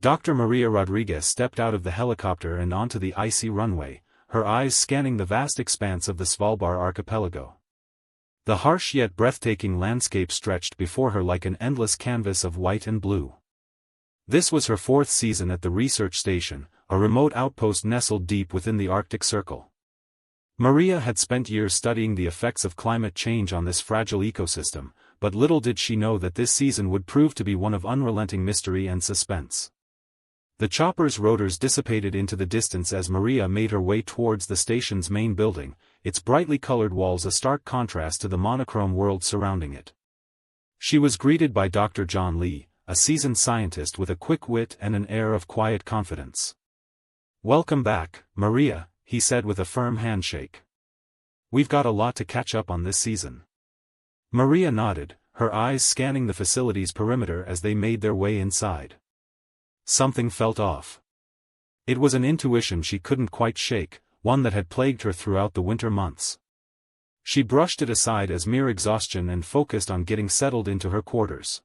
Dr. Maria Rodriguez stepped out of the helicopter and onto the icy runway, her eyes scanning the vast expanse of the Svalbard archipelago. The harsh yet breathtaking landscape stretched before her like an endless canvas of white and blue. This was her 4th season at the research station, a remote outpost nestled deep within the Arctic Circle. Maria had spent years studying the effects of climate change on this fragile ecosystem, but little did she know that this season would prove to be one of unrelenting mystery and suspense. The chopper's rotors dissipated into the distance as Maria made her way towards the station's main building, its brightly colored walls a stark contrast to the monochrome world surrounding it. She was greeted by Dr. John Lee, a seasoned scientist with a quick wit and an air of quiet confidence. "Welcome back, Maria," he said with a firm handshake. "We've got a lot to catch up on this season." Maria nodded, her eyes scanning the facility's perimeter as they made their way inside. Something felt off. It was an intuition she couldn't quite shake, one that had plagued her throughout the winter months. She brushed it aside as mere exhaustion and focused on getting settled into her quarters.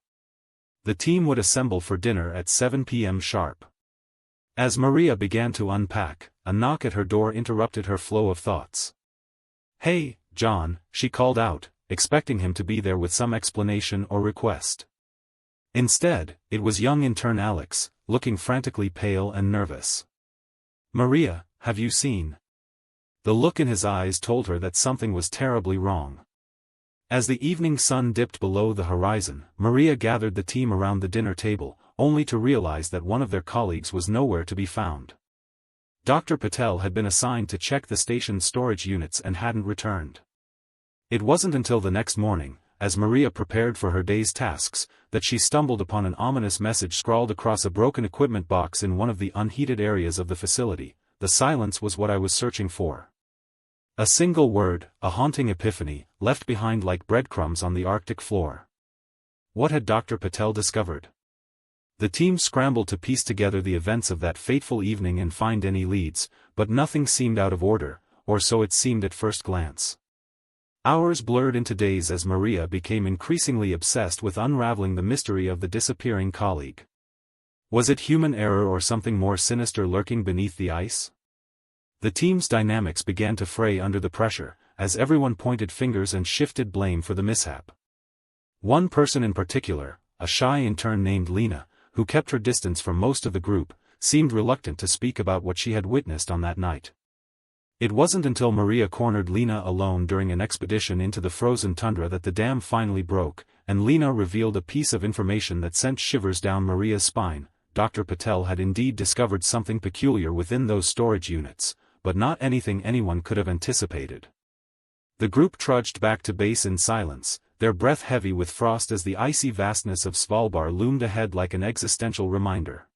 The team would assemble for dinner at 7 p.m. sharp. As Maria began to unpack, a knock at her door interrupted her flow of thoughts. "Hey, John," she called out, expecting him to be there with some explanation or request. Instead, it was young intern Alex, looking frantically pale and nervous. "Maria, have you seen?" The look in his eyes told her that something was terribly wrong. As the evening sun dipped below the horizon, Maria gathered the team around the dinner table, only to realize that one of their colleagues was nowhere to be found. Dr. Patel had been assigned to check the station's storage units and hadn't returned. It wasn't until the next morning, as Maria prepared for her day's tasks, that she stumbled upon an ominous message scrawled across a broken equipment box in one of the unheated areas of the facility. "The silence was what I was searching for." A single word, a haunting epiphany, left behind like breadcrumbs on the Arctic floor. What had Dr. Patel discovered? The team scrambled to piece together the events of that fateful evening and find any leads, but nothing seemed out of order, or so it seemed at first glance. Hours blurred into days as Maria became increasingly obsessed with unraveling the mystery of the disappearing colleague. Was it human error or something more sinister lurking beneath the ice? The team's dynamics began to fray under the pressure, as everyone pointed fingers and shifted blame for the mishap. One person in particular, a shy intern named Lena, who kept her distance from most of the group, seemed reluctant to speak about what she had witnessed on that night. It wasn't until Maria cornered Lena alone during an expedition into the frozen tundra that the dam finally broke, and Lena revealed a piece of information that sent shivers down Maria's spine. Dr. Patel had indeed discovered something peculiar within those storage units, but not anything anyone could have anticipated. The group trudged back to base in silence, their breath heavy with frost as the icy vastness of Svalbard loomed ahead like an existential reminder.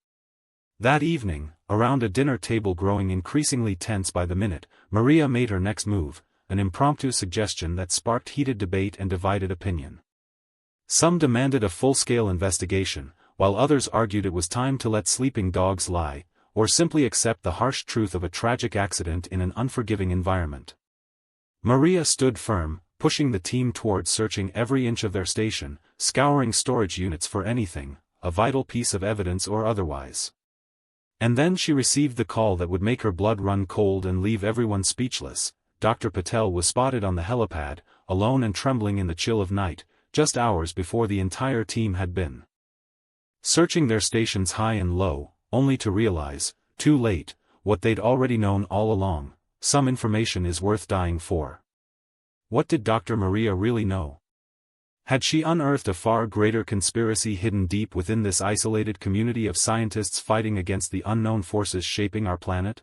That evening, around a dinner table growing increasingly tense by the minute, Maria made her next move, an impromptu suggestion that sparked heated debate and divided opinion. Some demanded a full-scale investigation, while others argued it was time to let sleeping dogs lie, or simply accept the harsh truth of a tragic accident in an unforgiving environment. Maria stood firm, pushing the team towards searching every inch of their station, scouring storage units for anything, a vital piece of evidence or otherwise. And then she received the call that would make her blood run cold and leave everyone speechless. Dr. Patel was spotted on the helipad, alone and trembling in the chill of night, just hours before the entire team had been searching their stations high and low, only to realize, too late, what they'd already known all along: some information is worth dying for. What did Dr. Maria really know? Had she unearthed a far greater conspiracy hidden deep within this isolated community of scientists fighting against the unknown forces shaping our planet?